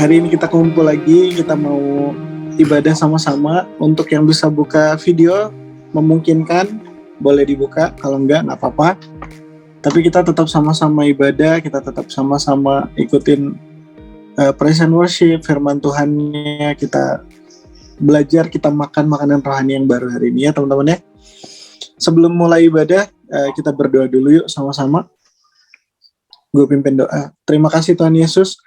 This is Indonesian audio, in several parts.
Hari ini kita kumpul lagi, kita mau ibadah sama-sama. Untuk yang bisa buka video, memungkinkan, boleh dibuka. Kalau enggak apa-apa. Tapi kita tetap sama-sama ibadah, kita tetap sama-sama ikutin praise and worship, firman Tuhannya, kita belajar, kita makan makanan rohani yang baru hari ini ya teman-teman ya. Sebelum mulai ibadah, kita berdoa dulu yuk sama-sama. Gue pimpin doa. Terima kasih Tuhan Yesus,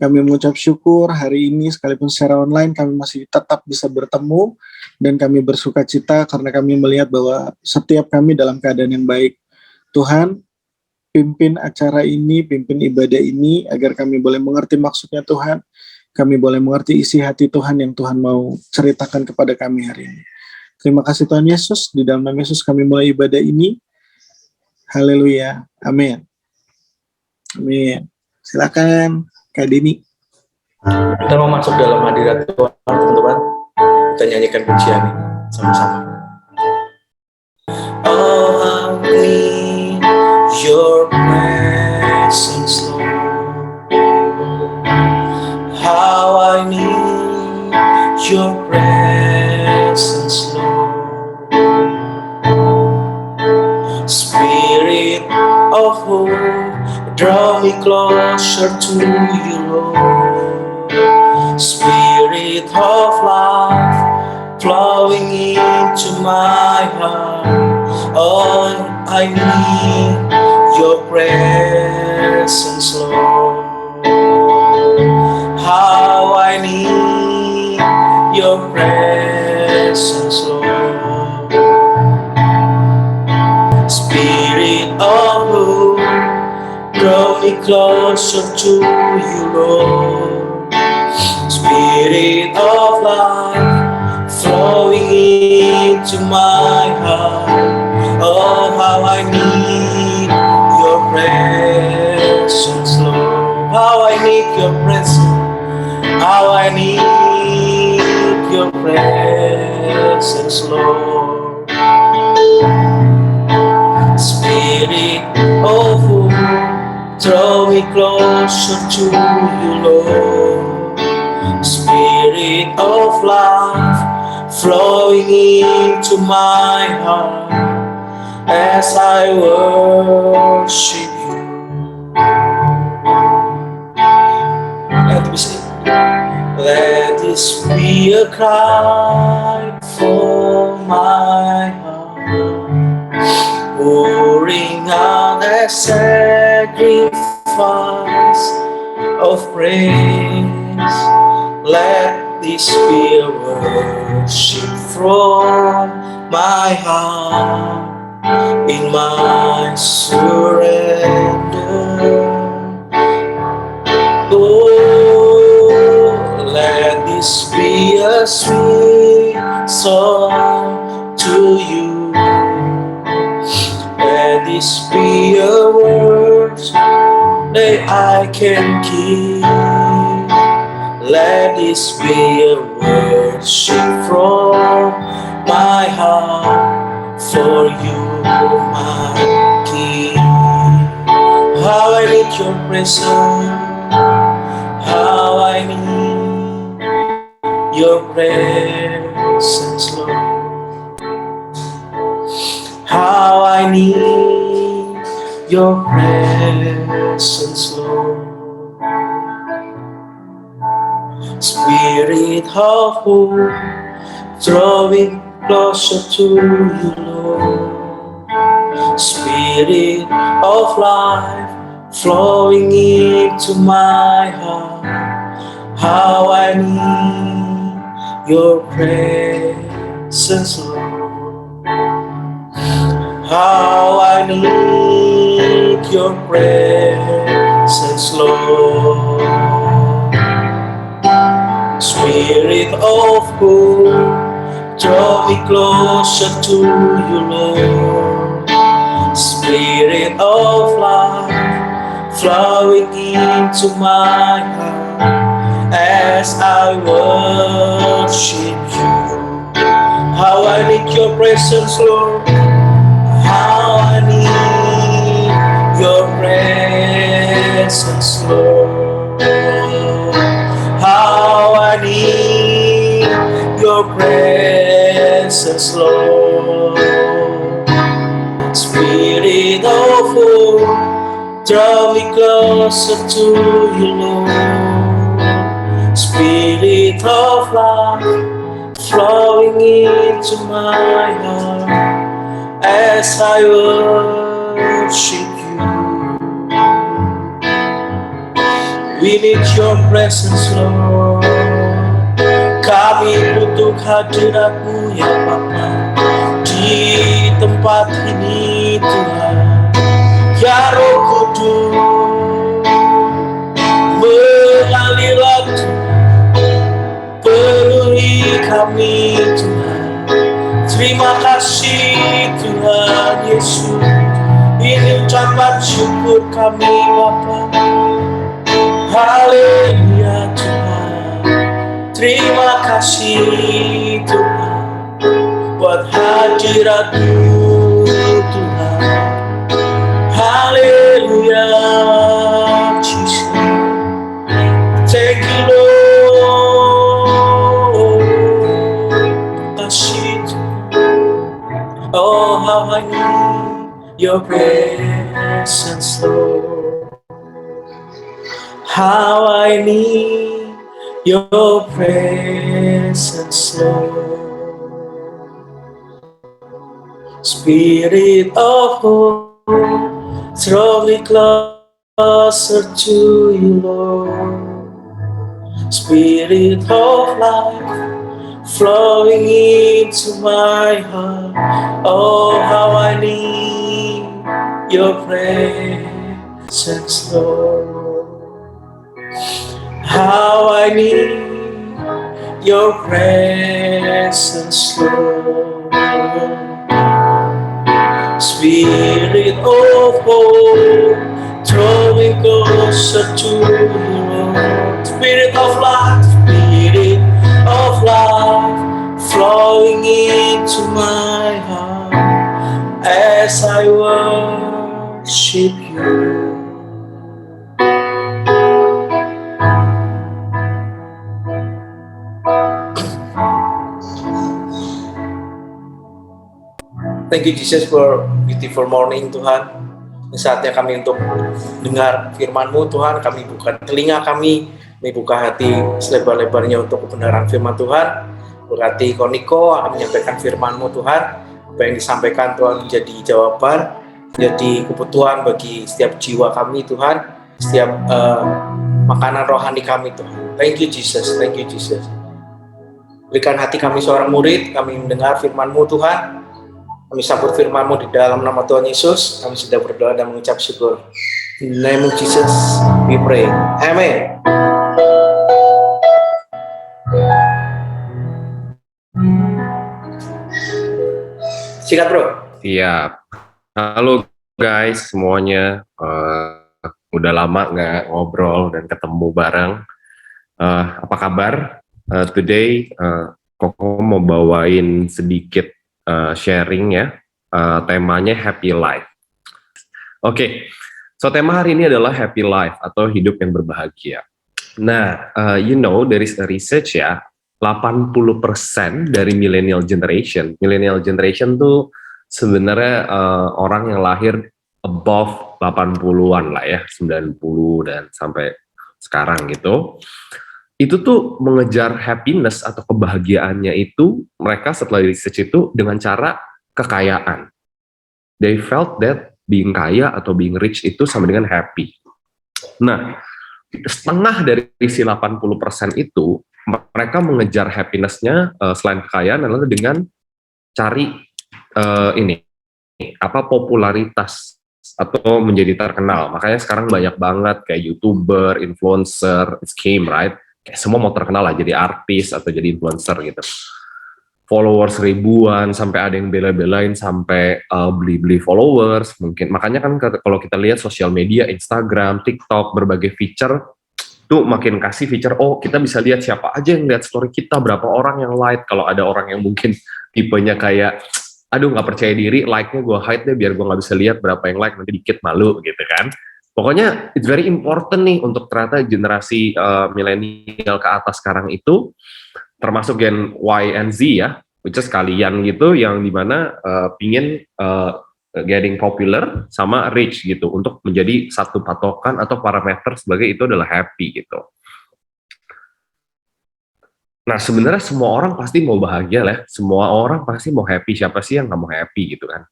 kami mengucap syukur hari ini sekalipun secara online kami masih tetap bisa bertemu, dan kami bersuka cita karena kami melihat bahwa setiap kami dalam keadaan yang baik. Tuhan, pimpin acara ini, pimpin ibadah ini, agar kami boleh mengerti maksudnya Tuhan, kami boleh mengerti isi hati Tuhan yang Tuhan mau ceritakan kepada kami hari ini. Terima kasih Tuhan Yesus, di dalam nama Yesus kami mulai ibadah ini. Haleluya, amin. Amin. Silakan Kak Dini. Kita mau masuk dalam hadirat Tuhan, teman-teman. Kita nyanyikan pujian ini sama-sama. Oh, how we your presence, Lord. How I need your presence, Lord. Spirit of hope, draw me closer to you, Lord. Spirit of life, flowing into my heart. Oh, I need your presence, Lord. How I need your presence, Lord. Spirit of hope, draw me closer to you, Lord. Spirit of life, flowing into my heart. Oh, how I need your presence, Lord. How I need your presence. How I need your presence, Lord. Spirit of hope, draw me closer to you, Lord. Spirit of life, flowing into my heart. As I worship you. Let this be a cry for my heart, pouring out a sacrifice of praise. Let this be a worship from my heart. In my surrender, oh, let this be a sweet song to you. Let this be a word that I can keep. Let this be a worship from my heart. For you, my King. How I need your presence. How I need your presence, Lord. How I need your presence, Lord. Spirit of hope, drawing closer to you, Lord. Spirit of life, flowing into my heart. How I need your presence, Lord. How I need your presence, Lord. Spirit of hope, draw me closer to you, Lord. Spirit of life, flowing into my heart. As I worship you, how I need your presence, Lord. How I need your presence, Lord. presence, Lord. Spirit of hope, draw me closer to you, Lord. Spirit of life, flowing into my heart as I worship you. We need your presence, Lord. Kami butuh hadirat-Mu ya Bapa di tempat ini, Tuhan. Ya Roh Kudus, mengalirlah Tuhan, penuhi kami Tuhan. Terima kasih Tuhan Yesus. Ini ucapan syukur kami Bapa. Haleluya Tuhan. Terima kasih Tuhan buat hadirat-Mu Tuhan. Haleluya Jesus. Thank you Lord. Kasih Tuhan. Oh how I need your presence Lord. How I need your presence, Lord. Spirit of hope, draw me closer to you, Lord. Spirit of life, flowing into my heart. Oh, how I need your presence, Lord. How I need your presence, Lord. Spirit of hope, draw me closer to you, Lord. Spirit of life, flowing into my heart as I worship you. Thank you Jesus for beautiful morning Tuhan. Saatnya kami untuk dengar firman-Mu Tuhan. Kami buka telinga kami, buka hati selebar-lebarnya untuk kebenaran firman Tuhan. Berarti Koniko akan menyampaikan firman-Mu Tuhan. Apa yang disampaikan Tuhan menjadi jawaban, menjadi kebutuhan bagi setiap jiwa kami Tuhan. Setiap makanan rohani kami Tuhan. Thank you Jesus, thank you Jesus. Berikan hati kami seorang murid, kami mendengar firman-Mu Tuhan. Kami sambut firman-Mu di dalam nama Tuhan Yesus. Kami sudah berdoa dan mengucap syukur. In the name of Jesus, we pray. Amen. Sikat bro. Siap. Halo guys semuanya. Udah lama nggak ngobrol dan ketemu bareng. Apa kabar? Today Koko mau bawain sedikit sharing ya, temanya happy life. Oke, so tema hari ini adalah happy life atau hidup yang berbahagia. Nah, there is a research ya, 80% dari millennial generation tuh sebenarnya orang yang lahir above 80-an lah ya, 90 dan sampai sekarang gitu. Itu tuh mengejar happiness atau kebahagiaannya itu mereka setelah research itu dengan cara kekayaan. They felt that being kaya atau being rich itu sama dengan happy. Nah, setengah dari isi 80% itu mereka mengejar happiness-nya selain kekayaan adalah dengan cari popularitas atau menjadi terkenal. Makanya sekarang banyak banget kayak YouTuber, influencer, it's came right. Kayak semua mau terkenal lah, jadi artis atau jadi influencer gitu. Followers ribuan, sampai ada yang bela-belain sampai beli-beli followers mungkin. Makanya kan kalau kita lihat sosial media, Instagram, TikTok, berbagai feature, tuh makin kasih feature, oh kita bisa lihat siapa aja yang lihat story kita, berapa orang yang like. Kalau ada orang yang mungkin tipenya kayak, aduh nggak percaya diri, like-nya gue hide deh biar gue nggak bisa lihat berapa yang like, nanti dikit malu gitu kan. Pokoknya it's very important nih untuk ternyata generasi milenial ke atas sekarang itu termasuk Gen Y and Z ya, which is kalian gitu, yang dimana pingin getting popular sama rich gitu, untuk menjadi satu patokan atau parameter sebagai itu adalah happy gitu. Nah, sebenarnya semua orang pasti mau bahagia lah, semua orang pasti mau happy, siapa sih yang nggak mau happy gitu kan.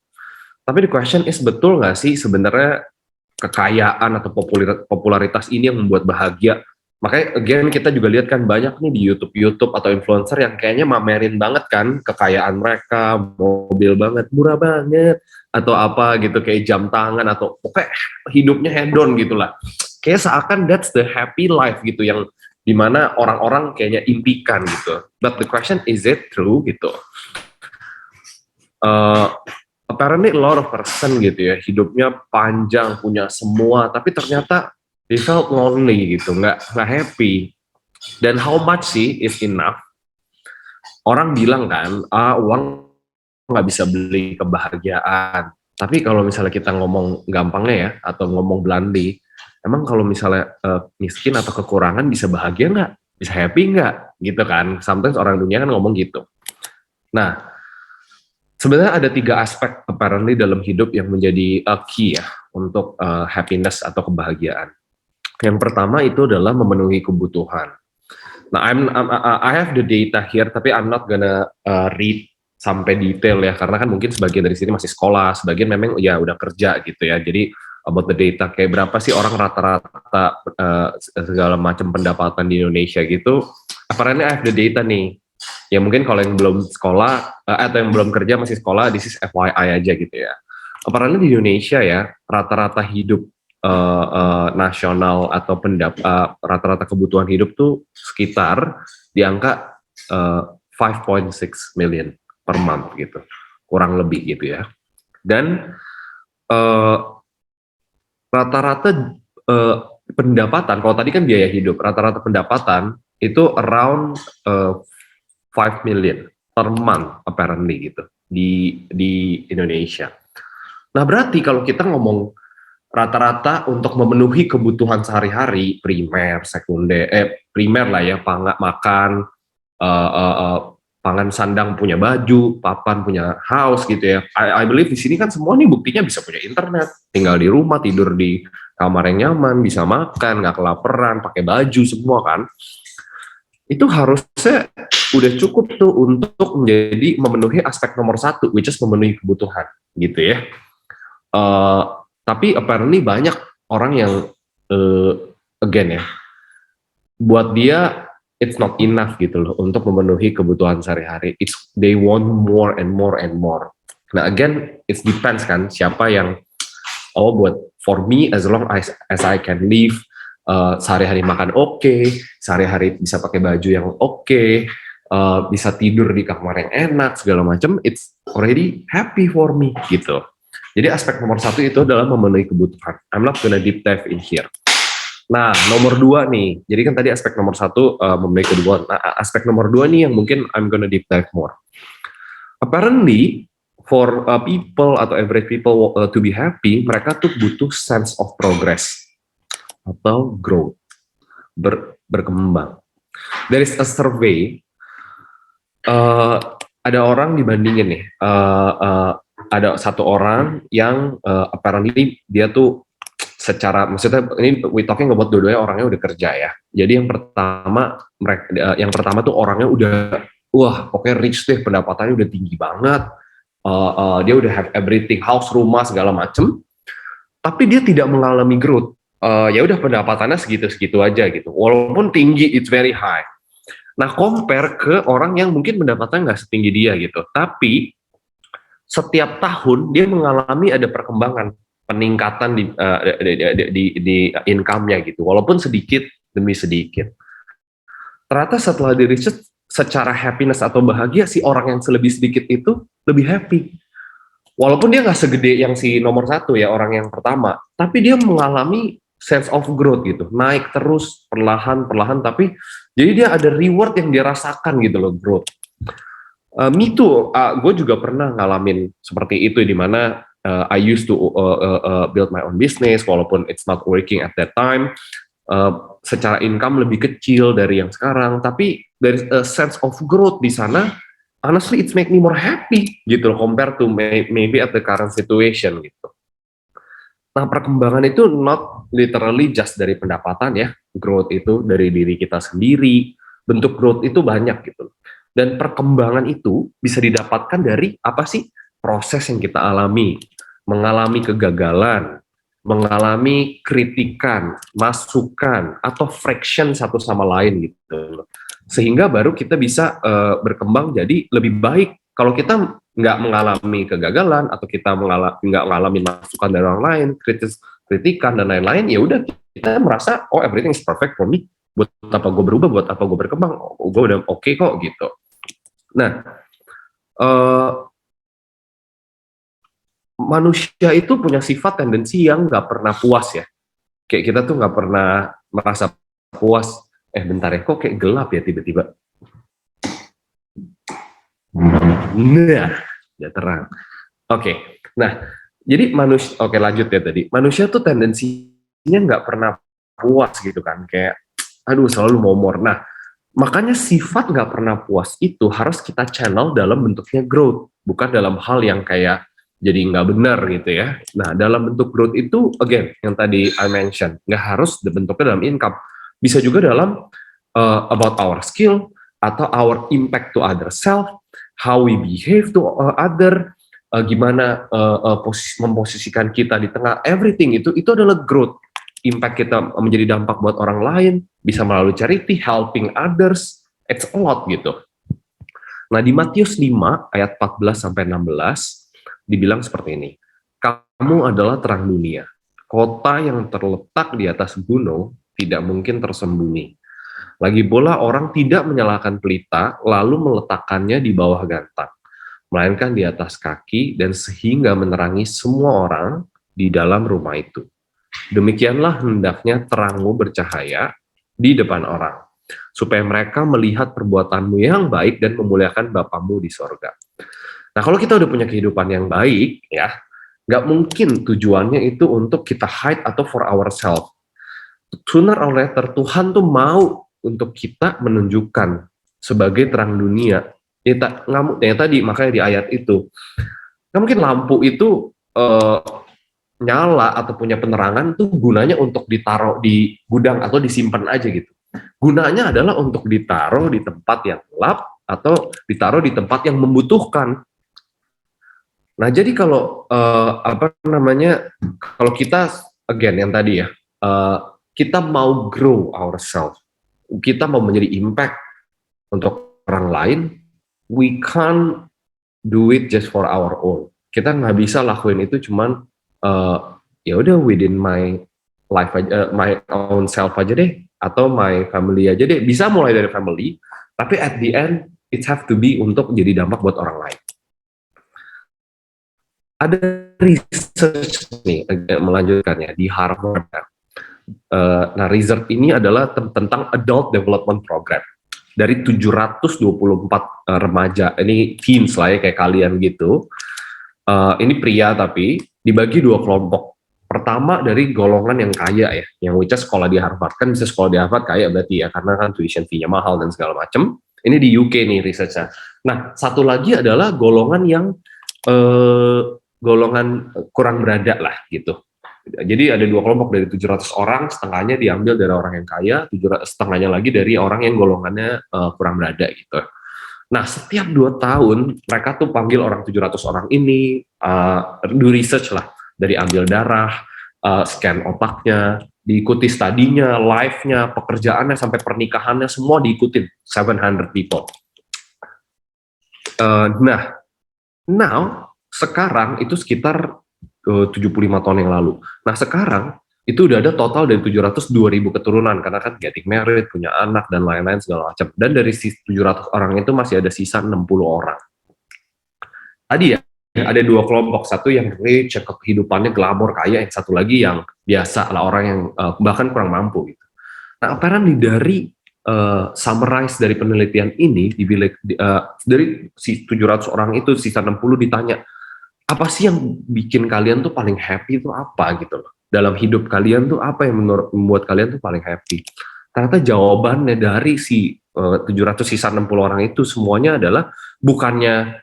Tapi the question is, betul nggak sih sebenarnya kekayaan atau popularitas ini yang membuat bahagia? Makanya again kita juga lihat kan banyak nih di YouTube atau influencer yang kayaknya mamerin banget kan kekayaan mereka, mobil banget, murah banget, atau apa gitu, kayak jam tangan, atau pokoknya hidupnya hedon gitu lah. Kayak seakan that's the happy life gitu, yang dimana orang-orang kayaknya impikan gitu. But the question, is it true gitu? Apparently a lot of person gitu ya, hidupnya panjang, punya semua, tapi ternyata they felt lonely gitu, nggak happy. Dan how much sih is enough? Orang bilang kan, uang nggak bisa beli kebahagiaan. Tapi kalau misalnya kita ngomong gampangnya ya, atau ngomong bluntly, emang kalau misalnya miskin atau kekurangan bisa bahagia nggak? Bisa happy nggak? Gitu kan. Sometimes orang dunia kan ngomong gitu. Nah, sebenarnya ada 3 aspek apparently dalam hidup yang menjadi key ya untuk happiness atau kebahagiaan. Yang pertama itu adalah memenuhi kebutuhan. Nah, I have the data here, tapi I'm not gonna read sampai detail ya, karena kan mungkin sebagian dari sini masih sekolah, sebagian memang ya udah kerja gitu ya. Jadi about the data, kayak berapa sih orang rata-rata segala macam pendapatan di Indonesia gitu. Apparently I have the data nih. Ya mungkin kalau yang belum sekolah atau yang belum kerja masih sekolah, this is FYI aja gitu ya. Apalagi di Indonesia ya, rata-rata hidup nasional atau rata-rata kebutuhan hidup tuh sekitar di angka 5.6 million per month gitu, kurang lebih gitu ya. Dan rata-rata pendapatan, kalau tadi kan biaya hidup, rata-rata pendapatan itu around 5 million per month apparently gitu di Indonesia. Nah, berarti kalau kita ngomong rata-rata untuk memenuhi kebutuhan sehari-hari, primer, sekunder, primer lah ya, makan, pangan sandang, punya baju, papan, punya house gitu ya. I believe di sini kan semua nih buktinya bisa punya internet, tinggal di rumah, tidur di kamar yang nyaman, bisa makan, nggak kelaparan, pakai baju semua kan. Itu harusnya udah cukup tuh untuk menjadi memenuhi aspek nomor 1, which is memenuhi kebutuhan gitu ya. Tapi apparently banyak orang yang again ya, buat dia it's not enough gitu loh untuk memenuhi kebutuhan sehari-hari. They want more and more and more. Nah, again it depends kan siapa yang buat for me, as long as I can live, sehari-hari makan oke, sehari-hari bisa pakai baju yang oke, bisa tidur di kamar yang enak segala macam, it's already happy for me gitu. Jadi aspek nomor 1 itu adalah memenuhi kebutuhan. I'm not gonna deep dive in here. Nah, nomor 2 nih. Jadi kan tadi aspek nomor 1 memenuhi kebutuhan. Nah, aspek nomor 2 nih yang mungkin I'm gonna deep dive more. Apparently, for people atau average people to be happy, mereka tuh butuh sense of progress atau growth, berkembang. There is a survey, ada orang dibandingin nih, ada satu orang yang apparently dia tuh secara, maksudnya ini we talking about dua-duanya orangnya udah kerja ya. Jadi yang pertama tuh orangnya udah pokoknya rich deh, pendapatannya udah tinggi banget, dia udah have everything, house, rumah segala macem, tapi dia tidak mengalami growth. Ya udah pendapatannya segitu-segitu aja gitu, walaupun tinggi, it's very high. Nah, compare ke orang yang mungkin pendapatannya nggak setinggi dia gitu, tapi setiap tahun dia mengalami ada perkembangan, peningkatan di income-nya gitu, walaupun sedikit demi sedikit. Ternyata setelah di research, secara happiness atau bahagia, si orang yang lebih sedikit itu lebih happy. Walaupun dia nggak segede yang si nomor 1 ya, orang yang pertama, tapi dia mengalami sense of growth gitu, naik terus perlahan-perlahan, tapi jadi dia ada reward yang dia rasakan gitu loh, growth. Me too, gue juga pernah ngalamin seperti itu, di mana I used to build my own business, walaupun it's not working at that time. secara income lebih kecil dari yang sekarang, tapi there is a sense of growth di sana. Honestly, it's make me more happy gitu loh, compared to maybe at the current situation gitu. Nah, perkembangan itu not literally just dari pendapatan ya, growth itu dari diri kita sendiri, bentuk growth itu banyak gitu. Dan perkembangan itu bisa didapatkan dari apa sih? Proses yang kita alami, mengalami kegagalan, mengalami kritikan, masukan, atau friction satu sama lain gitu. Sehingga baru kita bisa berkembang jadi lebih baik. Kalau kita nggak mengalami kegagalan atau kita nggak mengalami masukan dari orang lain, kritikan dan lain-lain, ya udah kita merasa oh everything is perfect for me. Buat apa gue berubah, buat apa gue berkembang, gue udah oke kok gitu. Nah, manusia itu punya sifat tendensi yang nggak pernah puas ya. Kayak kita tuh nggak pernah merasa puas. Bentar ya, kok kayak gelap ya tiba-tiba. Nah, udah terang. Oke, nah, jadi manusia, oke lanjut ya tadi. Manusia tuh tendensinya nggak pernah puas gitu kan, kayak, aduh selalu momor. Nah, makanya sifat nggak pernah puas itu harus kita channel dalam bentuknya growth, bukan dalam hal yang kayak jadi nggak benar gitu ya. Nah, dalam bentuk growth itu, again, yang tadi I mention, nggak harus bentuknya dalam income. Bisa juga dalam about our skill, atau our impact to other self, how we behave to other, gimana memposisikan kita di tengah, everything itu adalah growth. Impact kita menjadi dampak buat orang lain, bisa melalui charity, helping others, it's a lot gitu. Nah, di Matius 5 ayat 14-16 dibilang seperti ini. Kamu adalah terang dunia. Kota yang terletak di atas gunung tidak mungkin tersembunyi. Lagi pula orang tidak menyalakan pelita lalu meletakkannya di bawah gantang, melainkan di atas kaki dan sehingga menerangi semua orang di dalam rumah itu. Demikianlah hendaknya terangmu bercahaya di depan orang, supaya mereka melihat perbuatanmu yang baik dan memuliakan Bapamu di sorga. Nah, kalau kita udah punya kehidupan yang baik, ya, nggak mungkin tujuannya itu untuk kita hide atau for ourselves. Sooner or later, Tuhan tuh mau untuk kita menunjukkan sebagai terang dunia. Ya tadi, makanya di ayat itu, nggak mungkin lampu itu nyala atau punya penerangan tuh gunanya untuk ditaruh di gudang atau disimpan aja gitu. Gunanya adalah untuk ditaruh di tempat yang gelap atau ditaruh di tempat yang membutuhkan. Nah, jadi kalau kalau kita again yang tadi ya, kita mau grow ourselves, kita mau menjadi impact untuk orang lain, we can't do it just for our own. Kita nggak bisa lakuin itu cuman ya udah within my life aja, my own self aja deh, atau my family aja deh. Bisa mulai dari family, tapi at the end it have to be untuk jadi dampak buat orang lain. Ada research nih melanjutkannya di Harvard. Nah, research ini adalah tentang Adult Development Program dari 724 remaja, ini teens lah ya kayak kalian gitu. Ini pria tapi dibagi dua kelompok. Pertama dari golongan yang kaya ya, yang which is sekolah di Harvard, kan bisa sekolah di Harvard kaya berarti ya, karena kan tuition fee-nya mahal dan segala macam. Ini di UK nih research-nya. Nah, satu lagi adalah golongan yang golongan kurang berada lah gitu. Jadi ada dua kelompok dari 700 orang, setengahnya diambil dari orang yang kaya, setengahnya lagi dari orang yang golongannya kurang berada gitu. Nah, setiap 2 tahun mereka tuh panggil orang 700 orang ini, do research lah, dari ambil darah, scan otaknya, diikuti studinya, live-nya, pekerjaannya, sampai pernikahannya, semua diikutin, 700 people. Nah, now, sekarang itu sekitar 75 tahun yang lalu. Nah, sekarang itu udah ada total dari 702.000 keturunan, karena kan getting married, punya anak, dan lain-lain segala macam. Dan dari 700 orang itu masih ada sisa 60 orang. Tadi ya, ada 2 kelompok, satu yang rich, yang kehidupannya glamor, kaya, yang satu lagi yang biasa lah, orang yang bahkan kurang mampu gitu. Nah, apparently dari summarize dari penelitian ini, dari 700 orang itu, sisa 60 ditanya, apa sih yang bikin kalian tuh paling happy itu apa gitu loh. dalam hidup kalian tuh apa yang membuat kalian tuh paling happy? Ternyata jawabannya dari si 700 sisa 60 orang itu semuanya adalah bukannya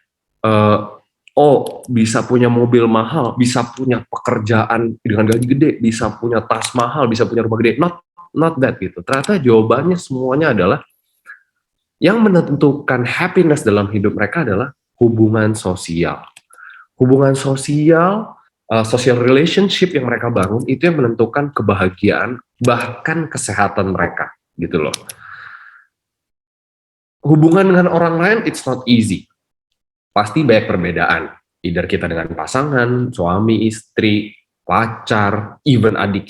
oh bisa punya mobil mahal, bisa punya pekerjaan dengan gaji gede, bisa punya tas mahal, bisa punya rumah gede. Not that gitu. Ternyata jawabannya semuanya adalah yang menentukan happiness dalam hidup mereka adalah hubungan sosial. Hubungan sosial, social relationship yang mereka bangun itu yang menentukan kebahagiaan bahkan kesehatan mereka gitu loh. Hubungan dengan orang lain it's not easy. Pasti banyak perbedaan. Either kita dengan pasangan, suami, istri, pacar, even adik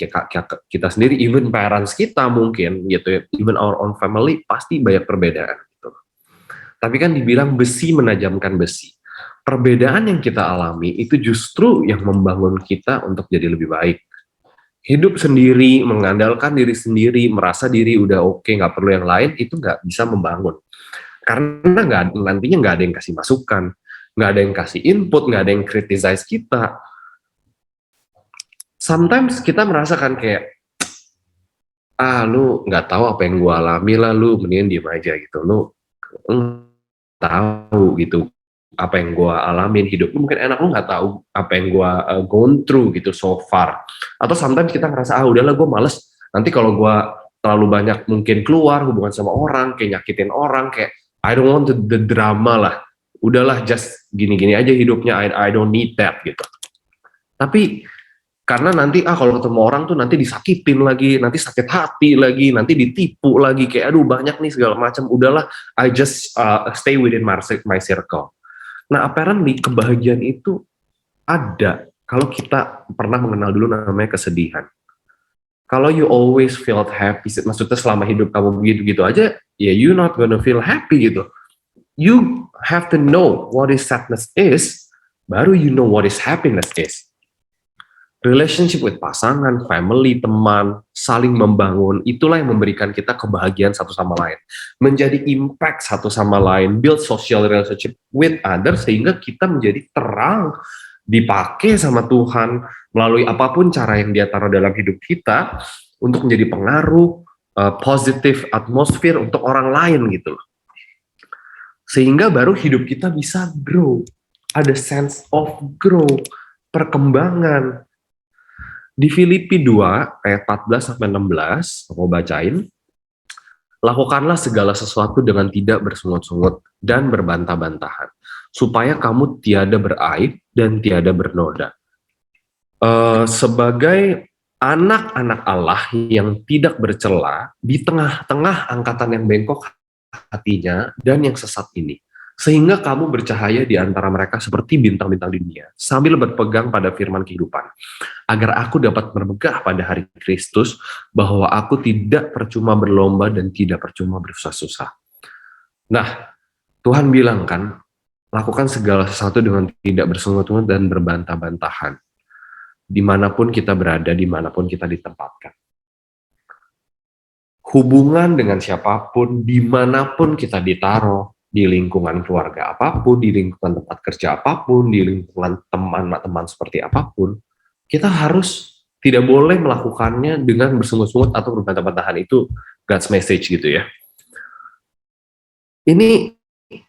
kita sendiri, even parents kita mungkin gitu ya, even our own family, pasti banyak perbedaan gitu. Tapi kan dibilang besi menajamkan besi. Perbedaan yang kita alami itu justru yang membangun kita untuk jadi lebih baik. Hidup sendiri, mengandalkan diri sendiri, merasa diri udah oke, nggak perlu yang lain, itu nggak bisa membangun. Karena nantinya nggak ada yang kasih masukan, nggak ada yang kasih input, nggak ada yang criticize kita. Sometimes kita merasakan kayak, lu nggak tahu apa yang gue alami lah, lu mendingan diem aja gitu, lu tahu gitu apa yang gue alamin, hidup lu mungkin enak, lu nggak tahu apa yang gue gone through gitu so far. Atau sometimes kita ngerasa, udahlah gue males, nanti kalau gue terlalu banyak mungkin keluar hubungan sama orang, kayak nyakitin orang, kayak I don't want the drama lah, udahlah just gini-gini aja hidupnya, I don't need that gitu. Tapi karena nanti kalau ketemu orang tuh nanti disakitin lagi, nanti sakit hati lagi, nanti ditipu lagi, kayak aduh banyak nih segala macam, udahlah I just stay within my circle. Nah apparently kebahagiaan itu ada kalau kita pernah mengenal dulu namanya kesedihan. Kalau you always felt happy, maksudnya selama hidup kamu begitu-gitu aja, ya you not gonna feel happy gitu. You have to know what is sadness is, baru you know what is happiness is. Relationship with pasangan, family, teman, saling membangun, itulah yang memberikan kita kebahagiaan satu sama lain. Menjadi impact satu sama lain, build social relationship with others, sehingga kita menjadi terang, dipakai sama Tuhan melalui apapun cara yang Dia taruh dalam hidup kita untuk menjadi pengaruh positif atmosfer untuk orang lain gitu loh. Sehingga baru hidup kita bisa grow, ada sense of grow, perkembangan. Di Filipi 2 ayat 14 sampai 16 mau bacain. Lakukanlah segala sesuatu dengan tidak bersungut-sungut dan berbantah-bantahan, supaya kamu tiada beraib dan tiada bernoda. Sebagai anak-anak Allah yang tidak bercela di tengah-tengah angkatan yang bengkok hatinya dan yang sesat ini, sehingga kamu bercahaya di antara mereka seperti bintang-bintang di dunia, sambil berpegang pada firman kehidupan, agar aku dapat bermegah pada hari Kristus, bahwa aku tidak percuma berlomba dan tidak percuma bersusah-susah. Nah, Tuhan bilang kan, lakukan segala sesuatu dengan tidak bersungut-sungut dan berbantah-bantahan, dimanapun kita berada, dimanapun kita ditempatkan. Hubungan dengan siapapun, dimanapun kita ditaruh, di lingkungan keluarga apapun, di lingkungan tempat kerja apapun, di lingkungan teman-teman seperti apapun, kita harus tidak boleh melakukannya dengan bersungut-sungut atau berbantah-bantahan. Itu God's message gitu ya. Ini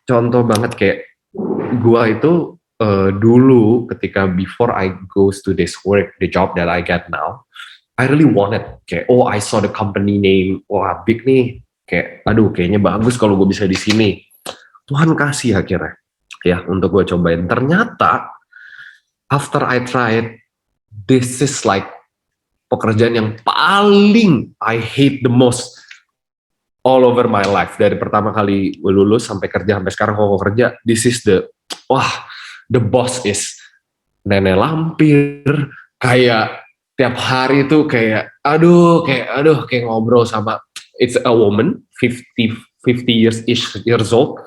contoh banget kayak gua itu dulu ketika before I goes to this work, the job that I get now, I really wanted kayak I saw the company name, wah big nih, kayak aduh kayaknya bagus kalau gue bisa di sini. Tuhan kasih akhirnya ya untuk gue cobain. Ternyata after I tried, this is like pekerjaan yang paling I hate the most all over my life. Dari pertama kali lulus sampai kerja sampai sekarang kok kerja, this is the boss is nenek lampir, kayak tiap hari tuh kayak aduh kayak ngobrol sama, it's a woman 50 years old,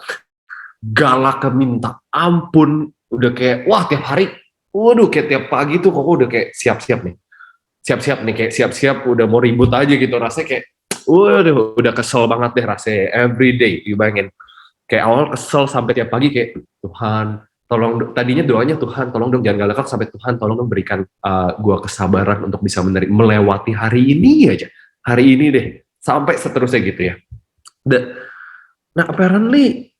galak minta ampun, udah kayak tiap hari, kayak tiap pagi tuh kok udah kayak siap-siap nih kayak siap-siap udah mau ribut aja gitu, rasanya kayak udah kesel banget deh rasanya every day. Bayangin kayak awal kesel sampai tiap pagi kayak Tuhan tadinya doanya Tuhan tolong dong jangan galak sampai Tuhan tolong dong berikan gue kesabaran untuk bisa melewati hari ini aja, hari ini deh, sampai seterusnya gitu ya. Nah apparently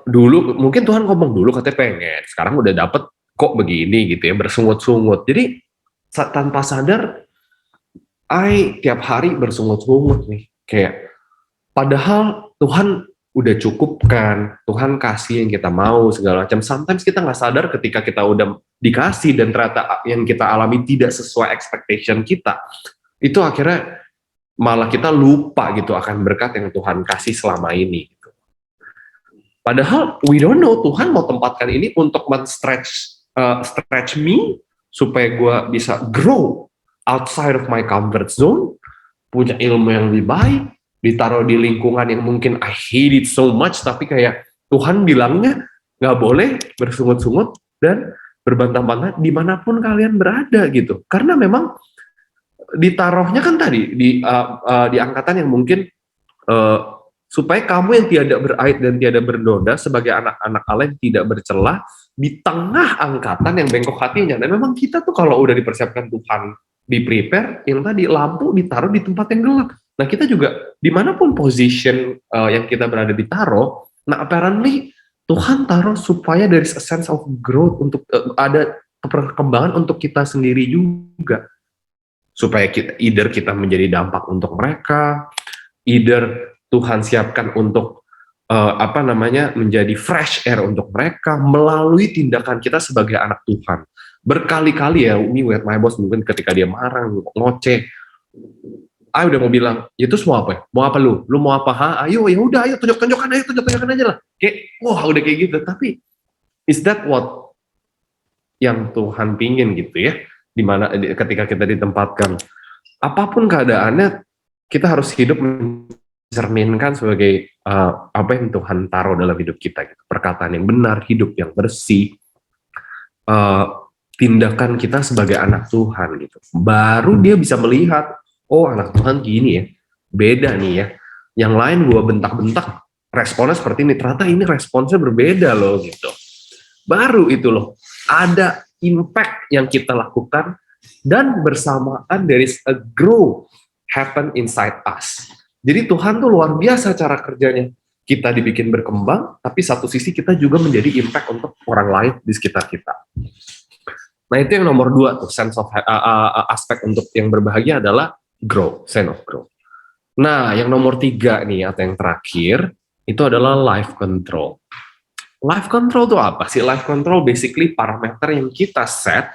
dulu mungkin Tuhan ngomong dulu katanya pengen, sekarang udah dapet kok begini gitu ya, bersungut-sungut. Jadi tanpa sadar tiap hari bersungut-sungut nih, kayak padahal Tuhan udah cukupkan, Tuhan kasih yang kita mau segala macam. Sometimes kita nggak sadar ketika kita udah dikasih dan ternyata yang kita alami tidak sesuai expectation kita, itu akhirnya malah kita lupa gitu akan berkat yang Tuhan kasih selama ini. Gitu. Padahal we don't know Tuhan mau tempatkan ini untuk stretch me supaya gue bisa grow outside of my comfort zone, punya ilmu yang lebih baik, ditaruh di lingkungan yang mungkin I hate it so much, tapi kayak Tuhan bilangnya nggak boleh bersungut-sungut dan berbantah-bantah dimanapun kalian berada gitu. Karena memang ditaruhnya kan tadi di angkatan yang mungkin supaya kamu yang tiada beraib dan tiada bernoda sebagai anak-anak Allah yang tidak bercelah di tengah angkatan yang bengkok hatinya. Dan memang kita tuh kalau udah dipersiapkan Tuhan, di prepare, yang tadi lampu ditaruh di tempat yang gelap. Nah kita juga dimanapun position yang kita berada ditaruh, nah apparently Tuhan taruh supaya there is a sense of growth, untuk ada perkembangan untuk kita sendiri juga, supaya either kita menjadi dampak untuk mereka, either Tuhan siapkan untuk menjadi fresh air untuk mereka melalui tindakan kita sebagai anak Tuhan. Berkali-kali ya, me with my boss mungkin ketika dia marah, ngoceh, udah mau bilang, itu semua apa ya? Mau apa lu? Lu mau apa? Ayo, ya udah, ayo tunjuk-tunjukkan aja lah. Kayak, wah udah kayak gitu. Tapi is that what yang Tuhan pingin gitu ya? Dimana ketika kita ditempatkan, apapun keadaannya, kita harus hidup mencerminkan sebagai apa yang Tuhan taruh dalam hidup kita. Gitu. Perkataan yang benar, hidup yang bersih, tindakan kita sebagai anak Tuhan gitu. Baru dia bisa melihat, oh anak Tuhan gini ya, beda nih ya. Yang lain gua bentak-bentak, responnya seperti ini. Ternyata ini responsnya berbeda loh gitu. Baru itu loh, ada impact yang kita lakukan dan bersamaan there is a growth happen inside us. Jadi Tuhan tuh luar biasa cara kerjanya. Kita dibikin berkembang, tapi satu sisi kita juga menjadi impact untuk orang lain di sekitar kita. Nah itu yang nomor 2 tuh, sense of aspek untuk yang berbahagia adalah growth, sense of growth. Nah yang nomor 3 nih atau yang terakhir itu adalah life control. Life control itu apa sih? Life control basically parameter yang kita set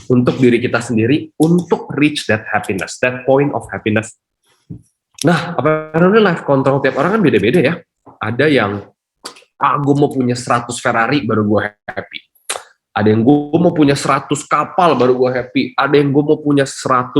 untuk diri kita sendiri untuk reach that happiness, that point of happiness. Nah, apalagi life control tiap orang kan beda-beda ya. Ada yang, gue mau punya 100 Ferrari baru gue happy. Ada yang gue mau punya 100 kapal baru gue happy. Ada yang gue mau punya 100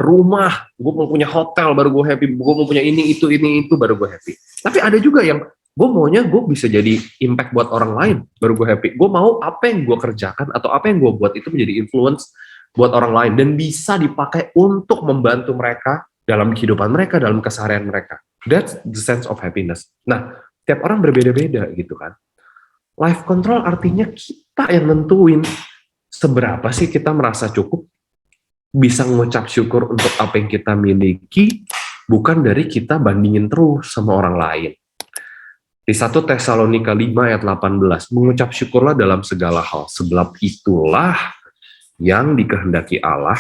rumah, gue mau punya hotel baru gue happy. Gue mau punya ini itu baru gue happy. Tapi ada juga yang gue maunya gue bisa jadi impact buat orang lain baru gue happy. Gue mau apa yang gue kerjakan atau apa yang gue buat itu menjadi influence buat orang lain dan bisa dipakai untuk membantu mereka dalam kehidupan mereka, dalam keseharian mereka. That's the sense of happiness. Nah, tiap orang berbeda-beda gitu kan. Life control artinya kita yang nentuin seberapa sih kita merasa cukup, bisa mengucap syukur untuk apa yang kita miliki, bukan dari kita bandingin terus sama orang lain. Di 1 Tesalonika 5 ayat 18, mengucap syukurlah dalam segala hal, sebab itulah yang dikehendaki Allah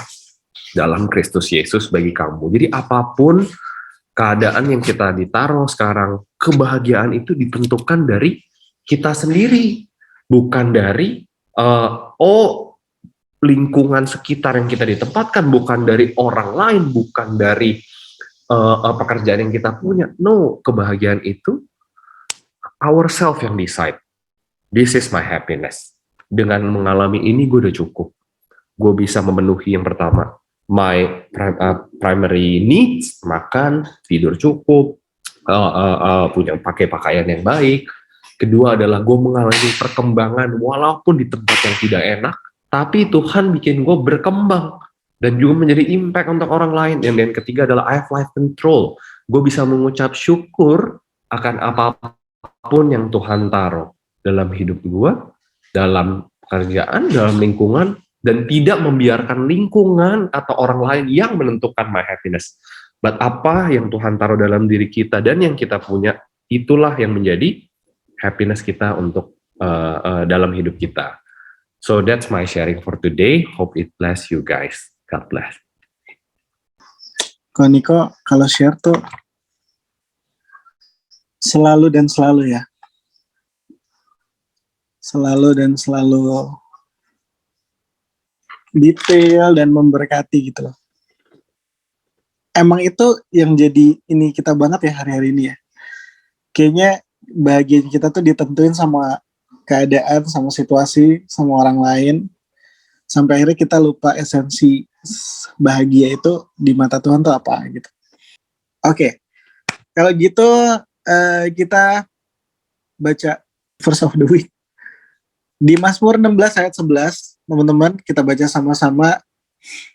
dalam Kristus Yesus bagi kamu. Jadi apapun keadaan yang kita ditaruh sekarang, kebahagiaan itu ditentukan dari kita sendiri, bukan dari lingkungan sekitar yang kita ditempatkan, bukan dari orang lain, bukan dari pekerjaan yang kita punya. No, kebahagiaan itu ourselves yang decide. This is my happiness. Dengan mengalami ini gue udah cukup. Gue bisa memenuhi yang pertama, my primary needs, makan, tidur cukup, punya pakai pakaian yang baik. Kedua adalah gue mengalami perkembangan walaupun di tempat yang tidak enak, tapi Tuhan bikin gue berkembang dan juga menjadi impact untuk orang lain. Dan ketiga adalah I have life control. Gue bisa mengucap syukur akan apapun yang Tuhan taruh. dalam hidup gue, dalam pekerjaan, dalam lingkungan, dan tidak membiarkan lingkungan atau orang lain yang menentukan my happiness. But apa yang Tuhan taruh dalam diri kita dan yang kita punya, itulah yang menjadi happiness kita untuk dalam hidup kita. So that's my sharing for today. Hope it bless you guys. God bless. Ko Niko kalau share tuh selalu dan selalu ya. Selalu dan selalu detail dan memberkati gitu loh. Emang itu yang jadi ini kita banget ya hari-hari ini ya. Kayaknya bahagia kita tuh ditentuin sama keadaan, sama situasi, sama orang lain. Sampai akhirnya kita lupa esensi bahagia itu di mata Tuhan tuh apa gitu. Oke, kalau gitu kita baca verse of the week. Di Mazmur 16 ayat 11, teman-teman, kita baca sama-sama.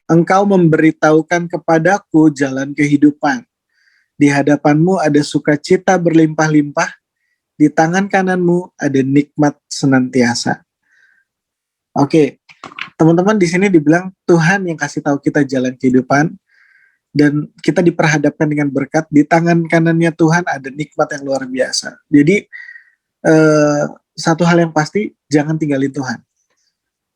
Engkau memberitahukan kepadaku jalan kehidupan. Di hadapanmu ada sukacita berlimpah-limpah. Di tangan kananmu ada nikmat senantiasa. Oke, teman-teman, di sini dibilang Tuhan yang kasih tahu kita jalan kehidupan. Dan kita diperhadapkan dengan berkat. Di tangan kanannya Tuhan ada nikmat yang luar biasa. Jadi, satu hal yang pasti, jangan tinggalin Tuhan.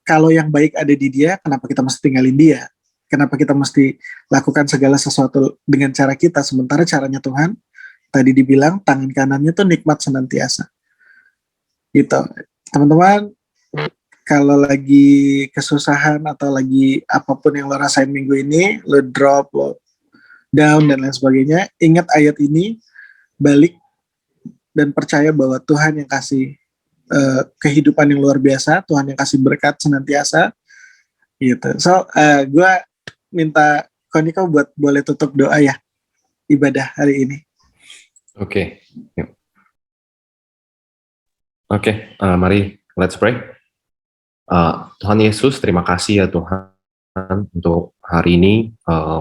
Kalau yang baik ada di Dia, kenapa kita mesti tinggalin Dia? Kenapa kita mesti lakukan segala sesuatu dengan cara kita, sementara caranya Tuhan, tadi dibilang, tangan kanannya tuh nikmat senantiasa. Gitu. Teman-teman, kalau lagi kesusahan atau lagi apapun yang lo rasain minggu ini, lo drop, lo down, dan lain sebagainya, ingat ayat ini, balik, dan percaya bahwa Tuhan yang kasih kehidupan yang luar biasa, Tuhan yang kasih berkat senantiasa, gitu. So, gue minta Koniko buat boleh tutup doa ya, ibadah hari ini. Oke. Oke, mari let's pray. Tuhan Yesus, terima kasih ya Tuhan untuk hari ini,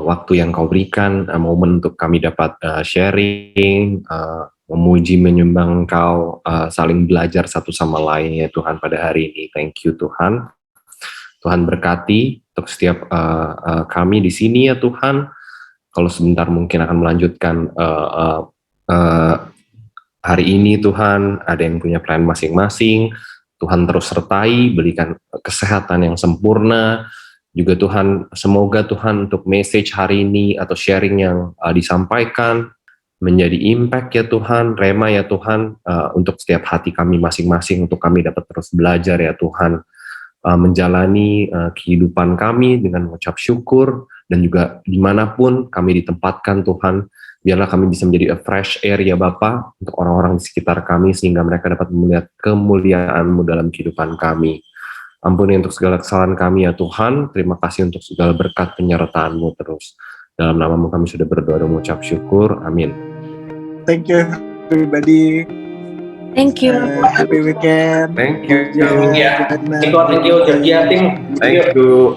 waktu yang Kau berikan, momen untuk kami dapat sharing, memuji, menyembah Engkau, saling belajar satu sama lain ya Tuhan pada hari ini. Thank you Tuhan. Tuhan berkati untuk setiap kami di sini ya Tuhan. Kalau sebentar mungkin akan melanjutkan hari ini Tuhan, ada yang punya plan masing-masing. Tuhan terus sertai, berikan kesehatan yang sempurna. Juga Tuhan, semoga Tuhan untuk message hari ini atau sharing yang disampaikan menjadi impact ya Tuhan, rema ya Tuhan, untuk setiap hati kami masing-masing, untuk kami dapat terus belajar ya Tuhan, menjalani kehidupan kami dengan mengucap syukur, dan juga dimanapun kami ditempatkan Tuhan, biarlah kami bisa menjadi a fresh air ya Bapa, untuk orang-orang di sekitar kami, sehingga mereka dapat melihat kemuliaan-Mu dalam kehidupan kami. Ampuni untuk segala kesalahan kami ya Tuhan, terima kasih untuk segala berkat penyertaan-Mu terus. Dalam nama-Mu kami sudah berdoa dan mengucap syukur, amin. Thank you everybody. Thank you. Happy weekend. Thank you. Ya. Thank you, tim. Thank you.